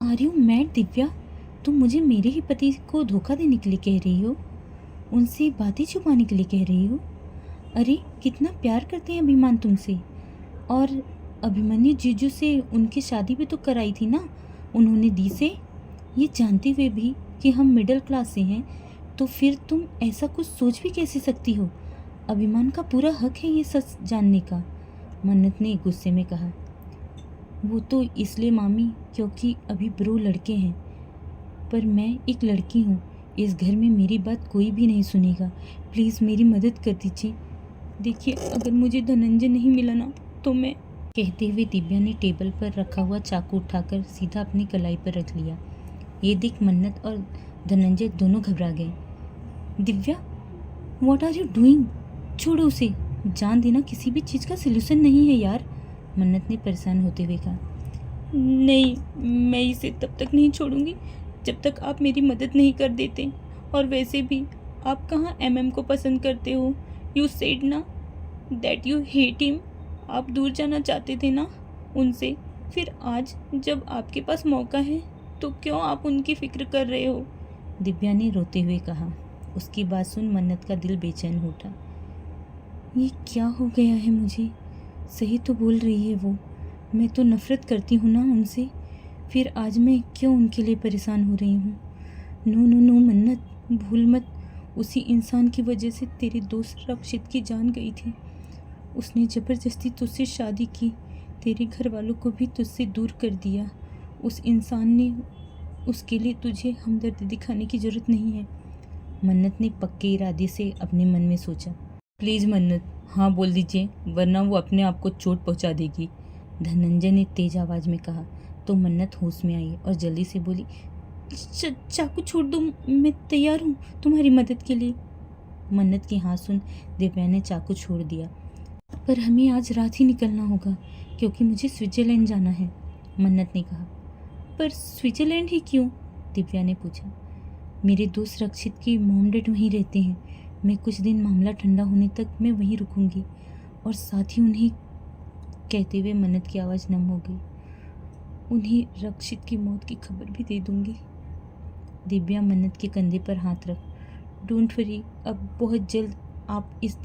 Are you mad Divya? तुम मुझे मेरे ही पति को धोखा देने के लिए कह रही हो? उनसे बातें छुपाने के लिए कह रही हो? अरे कितना प्यार करते हैं अभिमान तुमसे। और अभिमन्यु जीजू से उनकी शादी भी तो कराई थी ना उन्होंने दी से। ये जानते हुए भी कि हम मिडिल क्लास से हैं, तो फिर तुम ऐसा कुछ सोच भी कैसे सकती हो? अभिमान का पूरा हक है ये सच जानने का, मन्नत ने गुस्से में कहा। वो तो इसलिए मामी क्योंकि अभी ब्रो लड़के हैं, पर मैं एक लड़की हूँ। इस घर में मेरी बात कोई भी नहीं सुनेगा। प्लीज़ मेरी मदद कर दीजिए। देखिए अगर मुझे धनंजय नहीं मिला ना तो मैं। कहते हुए दिव्या ने टेबल पर रखा हुआ चाकू उठाकर सीधा अपनी कलाई पर रख लिया। ये देख मन्नत और धनंजय दोनों घबरा गए। Divya, what are you doing? छोड़ो उसे। जान देना किसी भी चीज़ का सलूशन नहीं है यार, मन्नत ने परेशान होते हुए कहा। नहीं, मैं इसे तब तक नहीं छोड़ूंगी जब तक आप मेरी मदद नहीं कर देते। और वैसे भी आप कहाँ एमएम को पसंद करते हो? यू सेड ना दैट यू हेट हिम। आप दूर जाना चाहते थे ना उनसे। फिर आज जब आपके पास मौका है तो क्यों आप उनकी फिक्र कर रहे हो? दिव्या ने रोते हुए कहा। उसकी बात सुन मन्नत का दिल बेचैन हो उठा। ये क्या हो गया है मुझे? सही तो बोल रही है वो। मैं तो नफ़रत करती हूँ ना उनसे, फिर आज मैं क्यों उनके लिए परेशान हो रही हूँ? नो नो नो मन्नत, भूल मत। उसी इंसान की वजह से तेरे दोस्त रक्षित की जान गई थी। उसने ज़बरदस्ती तुझसे शादी की, तेरे घर वालों को भी तुझसे दूर कर दिया। उस इंसान ने, उसके लिए तुझे हमदर्दी दिखाने की ज़रूरत नहीं है, मन्नत ने पक्के इरादे से अपने मन में सोचा। प्लीज़ मन्नत, हाँ बोल दीजिए, वरना वो अपने आप को चोट पहुंचा देगी, धनंजय ने तेज आवाज़ में कहा। तो मन्नत होश में आई और जल्दी से बोली, चाकू छोड़ दो, मैं तैयार हूँ तुम्हारी मदद के लिए। मन्नत की हाँ सुन दिव्या ने चाकू छोड़ दिया। पर हमें आज रात ही निकलना होगा क्योंकि मुझे स्विट्ज़रलैंड जाना है, मन्नत ने कहा। पर स्विट्ज़रलैंड ही क्यों? दिव्या ने पूछा। मेरे दोस्त रक्षित की मॉम डैड वहीं रहते हैं। मैं कुछ दिन मामला ठंडा होने तक मैं वहीं रुकूंगी और साथ ही उन्हें, कहते हुए मन्नत की आवाज़ नम हो गई, उन्हें रक्षित की मौत की खबर भी दे दूंगी। दिव्या मन्नत के कंधे पर हाथ रख। डोंट वरी, अब बहुत जल्द आप इस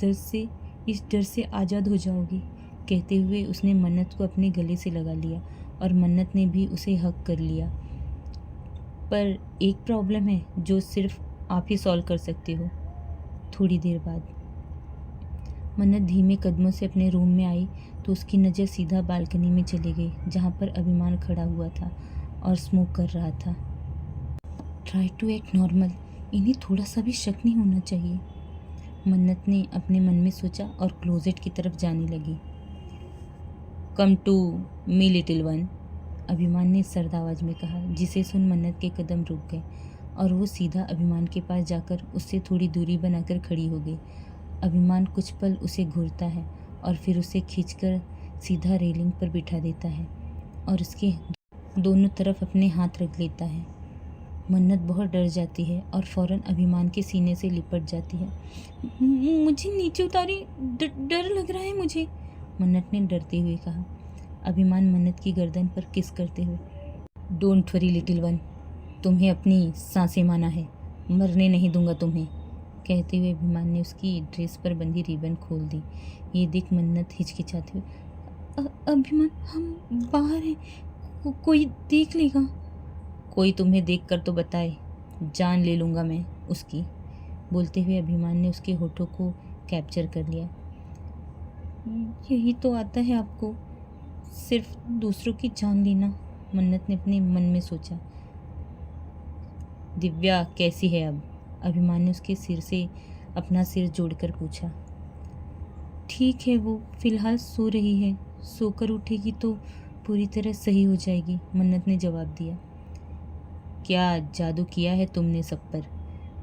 डर से आज़ाद हो जाओगी, कहते हुए उसने मन्नत को अपने गले से लगा लिया और मन्नत ने भी उसे हक कर लिया। पर एक प्रॉब्लम है जो सिर्फ आप ही सॉल्व कर सकते हो। थोड़ी देर बाद मन्नत धीमे कदमों से अपने रूम में आई तो उसकी नज़र सीधा बालकनी में चली गई जहाँ पर अभिमान खड़ा हुआ था और स्मोक कर रहा था। ट्राई टू एक्ट नॉर्मल, इन्हें थोड़ा सा भी शक नहीं होना चाहिए, मन्नत ने अपने मन में सोचा और क्लोजेट की तरफ जाने लगी। Come to me little one, Abhiman ने सर्द आवाज़ में कहा, जिसे सुन मन्नत के कदम रुक गए और वो सीधा अभिमान के पास जाकर उससे थोड़ी दूरी बनाकर खड़ी हो गई। अभिमान कुछ पल उसे घूरता है और फिर उसे खींचकर सीधा रेलिंग पर बिठा देता है और उसके दोनों तरफ अपने हाथ रख लेता है। मन्नत बहुत डर जाती है और फौरन अभिमान के सीने से लिपट जाती है। मुझे नीचे उतारी, डर लग रहा है मुझे, मन्नत ने डरते हुए कहा। अभिमान मन्नत की गर्दन पर किस करते हुए, डोंट वरी लिटिल वन, तुम्हें अपनी सांसें माना है, मरने नहीं दूंगा तुम्हें, कहते हुए अभिमान ने उसकी ड्रेस पर बंधी रिबन खोल दी। ये देख मन्नत हिचकिचाते हुए, अभिमान हम बाहर हैं, कोई देख लेगा। कोई तुम्हें देख कर तो बताए, जान ले लूँगा मैं उसकी, बोलते हुए अभिमान ने उसके होठों को कैप्चर कर लिया। यही तो आता है आपको, सिर्फ दूसरों की जान लेना, मन्नत ने अपने मन में सोचा। दिव्या कैसी है अब? अभिमान ने उसके सिर से अपना सिर जोड़कर पूछा। ठीक है, वो फिलहाल सो रही है, सोकर उठेगी तो पूरी तरह सही हो जाएगी, मन्नत ने जवाब दिया। क्या जादू किया है तुमने सब पर?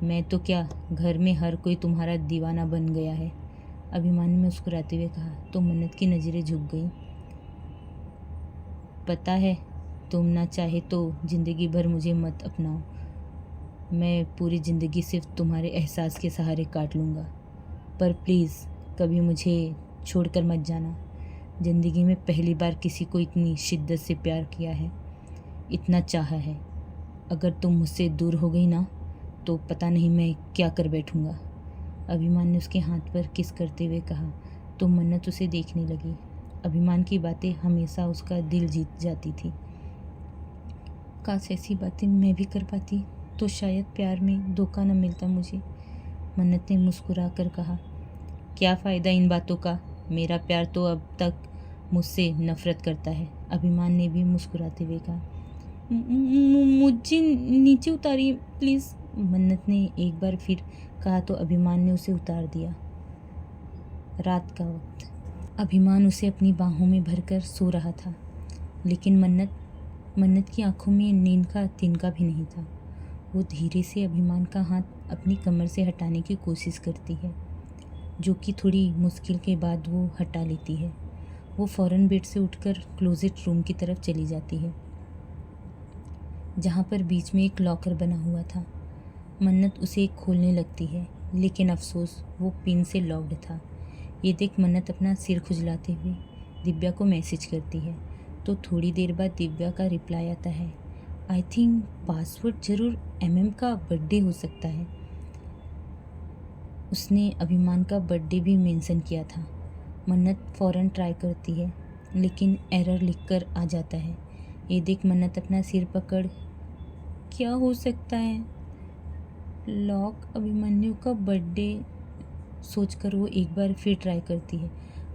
मैं तो क्या, घर में हर कोई तुम्हारा दीवाना बन गया है, अभिमान ने मुस्कुराते हुए कहा। तो मन्नत की नज़रें झुक गईं। पता है, तुम ना चाहे तो ज़िंदगी भर मुझे मत अपनाओ, मैं पूरी ज़िंदगी सिर्फ तुम्हारे एहसास के सहारे काट लूँगा, पर प्लीज़ कभी मुझे छोड़कर मत जाना। ज़िंदगी में पहली बार किसी को इतनी शिद्दत से प्यार किया है, इतना चाहा है। अगर तुम मुझसे दूर हो गई ना तो पता नहीं मैं क्या कर बैठूंगा। अभिमान ने उसके हाथ पर किस करते हुए कहा तो मन्नत उसे देखने लगी। अभिमान की बातें हमेशा उसका दिल जीत जाती थी। काश ऐसी बातें मैं भी कर पाती तो शायद प्यार में धोखा न मिलता मुझे। मन्नत ने मुस्कुरा कर कहा, क्या फ़ायदा इन बातों का, मेरा प्यार तो अब तक मुझसे नफरत करता है। अभिमान ने भी मुस्कुराते हुए कहा, मुझे नीचे उतारिए प्लीज़। मन्नत ने एक बार फिर कहा तो अभिमान ने उसे उतार दिया। रात का वक्त। अभिमान उसे अपनी बाहों में भरकर सो रहा था, लेकिन मन्नत की आंखों में नींद का तिनका भी नहीं था। वो धीरे से अभिमान का हाथ अपनी कमर से हटाने की कोशिश करती है, जो कि थोड़ी मुश्किल के बाद वो हटा लेती है। वो फ़ौरन बेड से उठकर क्लोजेट रूम की तरफ चली जाती है, जहाँ पर बीच में एक लॉकर बना हुआ था। मन्नत उसे खोलने लगती है, लेकिन अफसोस वो पिन से लॉक्ड था। ये देख मन्नत अपना सिर खुजलाते हुए दिव्या को मैसेज करती है, तो थोड़ी देर बाद दिव्या का रिप्लाई आता है, आई थिंक पासवर्ड ज़रूर MM का बर्थडे हो सकता है। उसने अभिमान का बर्थडे भी मेंशन किया था। मन्नत फ़ौरन ट्राई करती है, लेकिन एरर लिखकर आ जाता है। ये देख मन्नत अपना सिर पकड़, क्या हो सकता है, लॉक अभिमन्यु का बर्थडे सोचकर वो एक बार फिर ट्राई करती है,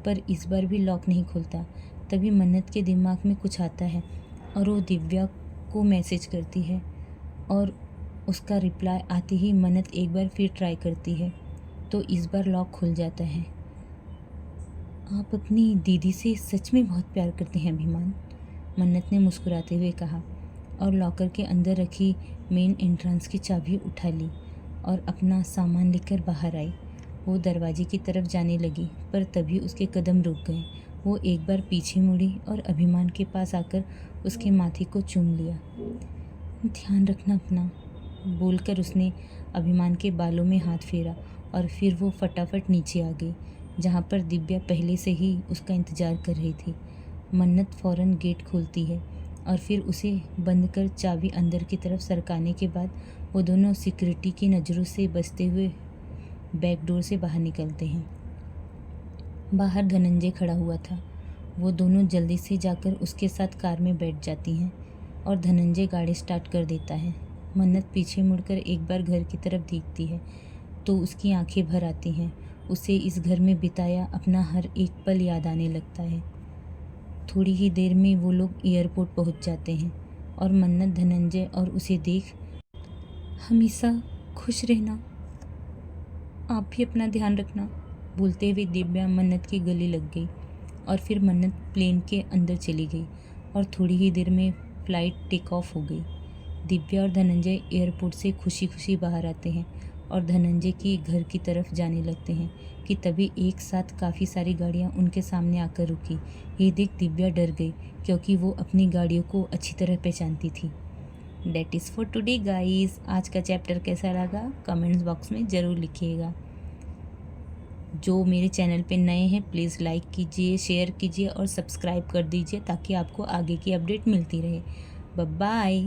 पर इस बार भी लॉक नहीं खुलता। तभी मन्नत के दिमाग में कुछ आता है और वो दिव्या को मैसेज करती है, और उसका रिप्लाई आते ही मन्नत एक बार फिर ट्राई करती है, तो इस बार लॉक खुल जाता है। आप अपनी दीदी से सच में बहुत प्यार करते हैं अभिमान, मन्नत ने मुस्कुराते हुए कहा, और लॉकर के अंदर रखी मेन एंट्रेंस की चाबी उठा ली और अपना सामान लेकर बाहर आई। वो दरवाजे की तरफ जाने लगी, पर तभी उसके कदम रुक गए। वो एक बार पीछे मुड़ी और अभिमान के पास आकर उसके माथे को चूम लिया। ध्यान रखना अपना, बोलकर उसने अभिमान के बालों में हाथ फेरा, और फिर वो फटाफट नीचे आ गई, जहाँ पर दिव्या पहले से ही उसका इंतज़ार कर रही थी। मन्नत फ़ौरन गेट खोलती है और फिर उसे बंद कर चाबी अंदर की तरफ सरकाने के बाद वो दोनों सिक्योरिटी की नज़रों से बचते हुए बैक डोर से बाहर निकलते हैं। बाहर धनंजय खड़ा हुआ था। वो दोनों जल्दी से जाकर उसके साथ कार में बैठ जाती हैं और धनंजय गाड़ी स्टार्ट कर देता है। मन्नत पीछे मुड़कर एक बार घर की तरफ देखती है तो उसकी आंखें भर आती हैं। उसे इस घर में बिताया अपना हर एक पल याद आने लगता है। थोड़ी ही देर में वो लोग एयरपोर्ट पहुंच जाते हैं और मन्नत धनंजय और उसे देख, हमेशा खुश रहना, आप भी अपना ध्यान रखना, बोलते हुए दिव्या मन्नत की गले लग गई और फिर मन्नत प्लेन के अंदर चली गई और थोड़ी ही देर में फ़्लाइट टेक ऑफ हो गई। दिव्या और धनंजय एयरपोर्ट से खुशी खुशी बाहर आते हैं और धनंजय की घर की तरफ जाने लगते हैं कि तभी एक साथ काफ़ी सारी गाड़ियां उनके सामने आकर रुकी। ये देख दिव्या डर गई, क्योंकि वो अपनी गाड़ियों को अच्छी तरह पहचानती थी। That is for today guys. आज का चैप्टर कैसा लगा कमेंट्स बॉक्स में ज़रूर लिखिएगा। जो मेरे चैनल पे नए हैं प्लीज़ लाइक कीजिए, शेयर कीजिए और सब्सक्राइब कर दीजिए, ताकि आपको आगे की अपडेट मिलती रहे। Bye bye.